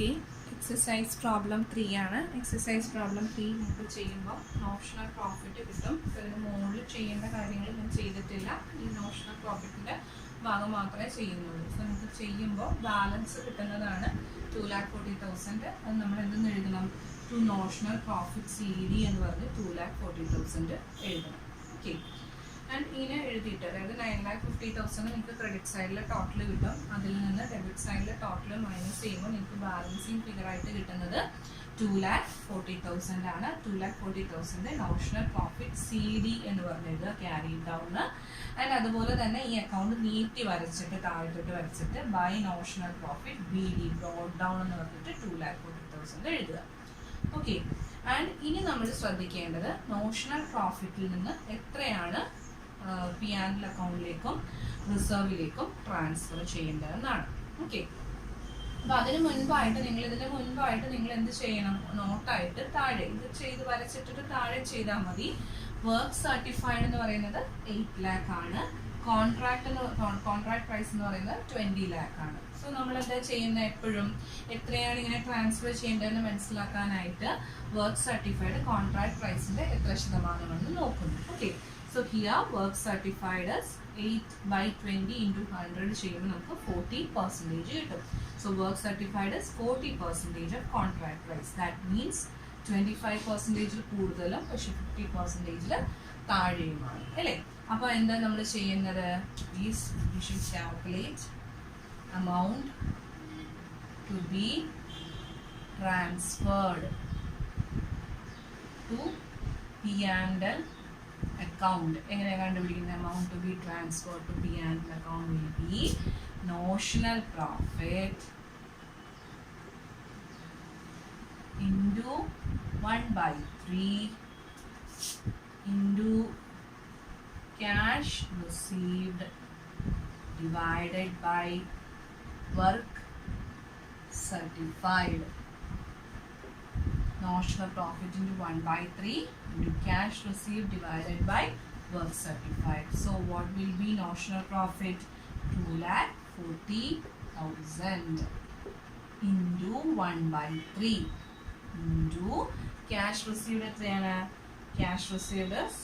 Okay, exercise problem 3 ആണ്. Exercise problem 3 നമുക്ക് ചെയ്യുമ്പോൾ നോഷണൽ പ്രോഫിറ്റ് കിട്ടും. ഇതിന് മുകളിൽ ചെയ്യേണ്ട കാര്യങ്ങൾ ഞാൻ ചെയ്തിട്ടില്ല. ഈ നോഷണൽ പ്രോഫിറ്റിൻ്റെ ഭാഗം മാത്രമേ ചെയ്യുന്നുള്ളൂ. സോ നമുക്ക് ചെയ്യുമ്പോൾ ബാലൻസ് കിട്ടുന്നതാണ് 2,40,000. അത് നമ്മൾ എന്തെന്ന് എഴുതണം? ടു നോഷണൽ പ്രോഫിറ്റ് CD എന്ന് പറഞ്ഞ് 2,40,000 എഴുതണം. ഓക്കെ, ആൻഡ് ഇതിനെ എഴുതിയിട്ട് അതായത് 9,50,000 നിങ്ങൾക്ക് ക്രെഡിറ്റ് സൈഡിൽ ടോട്ടൽ കിട്ടും. അതിൽ നിന്ന് ഡെബിറ്റ് സൈഡിൽ ടോട്ടൽ മൈനസ് ചെയ്യുമ്പോൾ നിങ്ങൾക്ക് ബാലൻസിങ് ഫിഗർ ആയിട്ട് കിട്ടുന്നത് 2,40,000 ആണ്. 2,40,000 നോഷണൽ പ്രോഫിറ്റ് CD എന്ന് പറഞ്ഞത് ക്യാരി ഡൗൺ. ആൻഡ് അതുപോലെ തന്നെ ഈ അക്കൗണ്ട് നീട്ടി വരച്ചിട്ട് താഴത്തോട്ട് വരച്ചിട്ട് by notional profit BD brought down എന്ന് പറഞ്ഞിട്ട് 2,40,000 എഴുതുക. ഓക്കെ, ആൻഡ് ഇനി നമ്മൾ ശ്രദ്ധിക്കേണ്ടത് നോഷണൽ പ്രോഫിറ്റിൽ നിന്ന് എത്രയാണ് P&L അക്കൗണ്ടിലേക്കും റിസർവിലേക്കും ട്രാൻസ്ഫർ ചെയ്യേണ്ടതെന്നാണ്. ഓക്കെ, അപ്പോൾ അതിന് മുൻപായിട്ട് നിങ്ങൾ എന്ത് ചെയ്യണം? നോട്ടായിട്ട് താഴെ ഇത് ചെയ്ത് വരച്ചിട്ടിട്ട് താഴെ ചെയ്താൽ മതി. വർക്ക് സർട്ടിഫൈഡ് എന്ന് പറയുന്നത് 8 lakh ആണ്. കോൺട്രാക്ട് പ്രൈസ് എന്ന് പറയുന്നത് 20 lakh ആണ്. സോ നമ്മൾ എന്താ ചെയ്യുന്നത്? എപ്പോഴും എത്രയാണ് ഇങ്ങനെ ട്രാൻസ്ഫർ ചെയ്യേണ്ടതെന്ന് മനസ്സിലാക്കാനായിട്ട് വർക്ക് സർട്ടിഫൈഡ് കോൺട്രാക്ട് പ്രൈസിന്റെ എത്ര ശതമാനമെന്ന് നോക്കുന്നു. Okay, so here work certified as 8/20 into 100 ചെയ്യുമ്പോൾ നമുക്ക് 40% കിട്ടും. So work certified as 40% of contract price. That means 25% കൂടുതലും പക്ഷെ 50% താഴെയുമാണ് അല്ലേ? അപ്പോൾ എന്താ നമ്മൾ ചെയ്യുന്നത്? We should calculate amount to be transferred to P&L account. എങ്ങനെ കണ്ടുപിടിക്കുന്ന? amount to be transferred to P&L account will be notional profit into 1/3 into cash received divided by work certified. Notional profit into 1/3 into cash received divided by work certified. So what will be notional profit? 2,40,000 into 1/3 into cash received എത്രയാണ്? Cash received is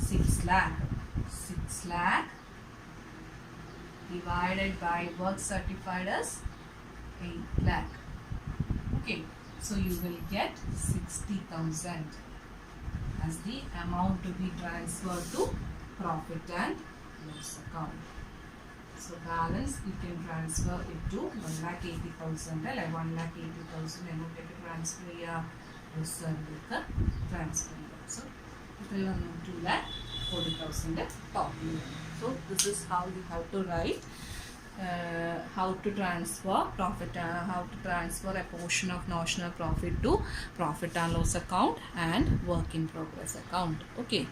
6 lakh. 6 lakh divided by work certified as 8 lakh. Okay, so you will get 60,000 as the amount to be transferred to profit and loss account. So balance you can transfer it to 1,80,000. 1,80,000 എങ്ങോട്ടേക്ക് transfer ചെയ്യുക? റിസർവിലേക്ക് transfer ചെയ്യുക. So ഇതിൽ നിന്ന് 2,40,000 total. So this is how you have to write how to transfer profit, how to transfer a portion of notional profit to profit and loss account and work in progress account. Okay.